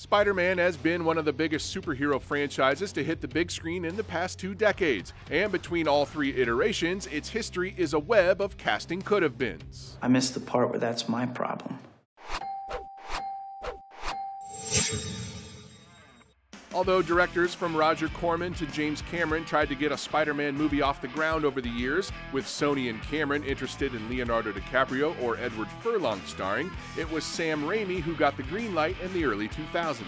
Spider-Man has been one of the biggest superhero franchises to hit the big screen in the past 2 decades, and between all 3 iterations, its history is a web of casting could-have-beens. I missed the part where that's my problem. Although directors from Roger Corman to James Cameron tried to get a Spider-Man movie off the ground over the years, with Sony and Cameron interested in Leonardo DiCaprio or Edward Furlong starring, it was Sam Raimi who got the green light in the early 2000s.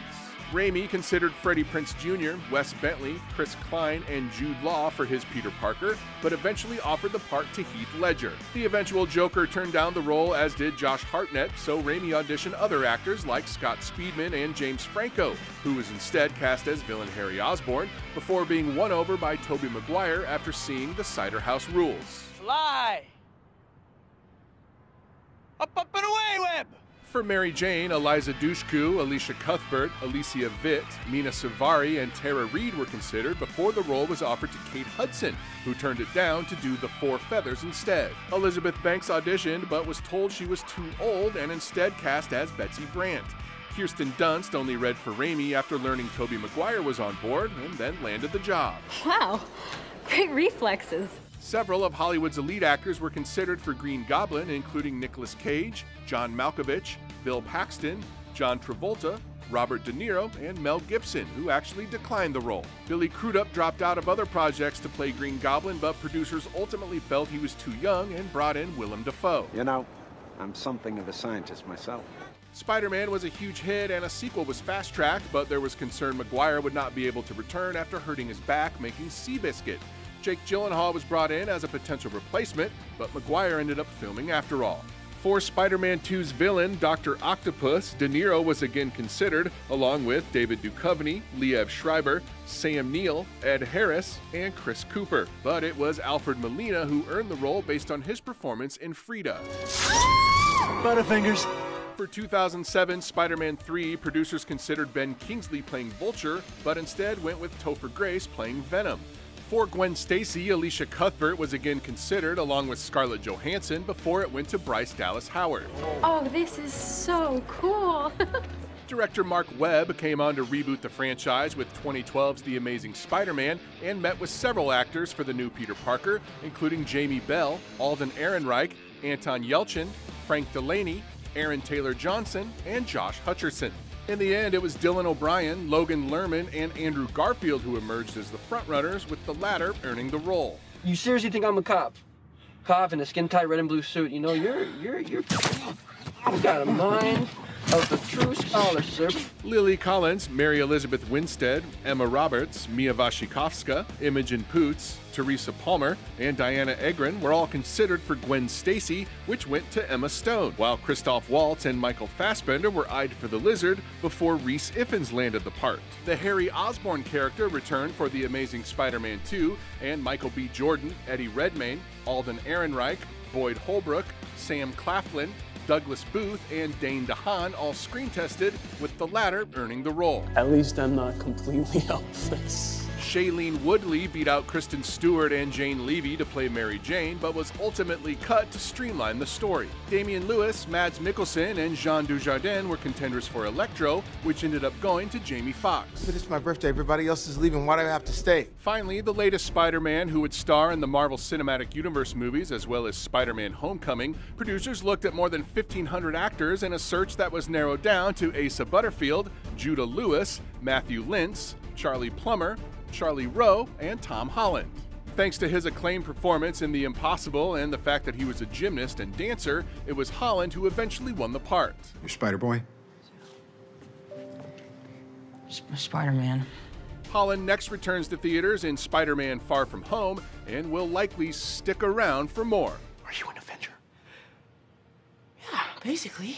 Raimi considered Freddie Prinze Jr., Wes Bentley, Chris Klein, and Jude Law for his Peter Parker, but eventually offered the part to Heath Ledger. The eventual Joker turned down the role, as did Josh Hartnett, so Raimi auditioned other actors like Scott Speedman and James Franco, who was instead cast as villain Harry Osborn, before being won over by Tobey Maguire after seeing The Cider House Rules. Fly! Up, and away, Webb! For Mary Jane, Eliza Dushku, Alicia Cuthbert, Alicia Vitt, Mina Suvari, and Tara Reid were considered before the role was offered to Kate Hudson, who turned it down to do The Four Feathers instead. Elizabeth Banks auditioned but was told she was too old and instead cast as Betsy Brandt. Kirsten Dunst only read for Raimi after learning Tobey Maguire was on board and then landed the job. Wow, great reflexes. Several of Hollywood's elite actors were considered for Green Goblin, including Nicolas Cage, John Malkovich, Bill Paxton, John Travolta, Robert De Niro, and Mel Gibson, who actually declined the role. Billy Crudup dropped out of other projects to play Green Goblin, but producers ultimately felt he was too young and brought in Willem Dafoe. You know, I'm something of a scientist myself. Spider-Man was a huge hit and a sequel was fast-tracked, but there was concern Maguire would not be able to return after hurting his back making Seabiscuit. Jake Gyllenhaal was brought in as a potential replacement, but Maguire ended up filming after all. For Spider-Man 2's villain, Dr. Octopus, De Niro was again considered, along with David Duchovny, Liev Schreiber, Sam Neill, Ed Harris, and Chris Cooper. But it was Alfred Molina who earned the role based on his performance in Frida. Butterfingers. For 2007 Spider-Man 3, producers considered Ben Kingsley playing Vulture, but instead went with Topher Grace playing Venom. For Gwen Stacy, Alicia Cuthbert was again considered, along with Scarlett Johansson, before it went to Bryce Dallas Howard. Oh, this is so cool. Director Mark Webb came on to reboot the franchise with 2012's The Amazing Spider-Man and met with several actors for the new Peter Parker, including Jamie Bell, Alden Ehrenreich, Anton Yelchin, Frank Delaney, Aaron Taylor Johnson, and Josh Hutcherson. In the end, it was Dylan O'Brien, Logan Lerman, and Andrew Garfield who emerged as the frontrunners, with the latter earning the role. You seriously think I'm a cop? Cop in a skin-tight red and blue suit. You know, you've got a mind of the true scholar, sir. Lily Collins, Mary Elizabeth Winstead, Emma Roberts, Mia Wasikowska, Imogen Poots, Teresa Palmer, and Diana Egren were all considered for Gwen Stacy, which went to Emma Stone, while Christoph Waltz and Michael Fassbender were eyed for the Lizard before Rhys Ifans landed the part. The Harry Osborn character returned for The Amazing Spider-Man 2, and Michael B. Jordan, Eddie Redmayne, Alden Ehrenreich, Boyd Holbrook, Sam Claflin, Douglas Booth, and Dane DeHaan all screen tested, with the latter earning the role. At least I'm not completely helpless. Shailene Woodley beat out Kristen Stewart and Jane Levy to play Mary Jane, but was ultimately cut to streamline the story. Damian Lewis, Mads Mikkelsen, and Jean Dujardin were contenders for Electro, which ended up going to Jamie Foxx. But it's my birthday, everybody else is leaving, why do I have to stay? Finally, the latest Spider-Man, who would star in the Marvel Cinematic Universe movies as well as Spider-Man Homecoming, producers looked at more than 1,500 actors in a search that was narrowed down to Asa Butterfield, Judah Lewis, Matthew Lintz, Charlie Plummer, Charlie Rowe, and Tom Holland. Thanks to his acclaimed performance in The Impossible and the fact that he was a gymnast and dancer, it was Holland who eventually won the part. You're Spider-Boy? Spider-Man. Holland next returns to theaters in Spider-Man Far From Home and will likely stick around for more. Are you an Avenger? Yeah, basically.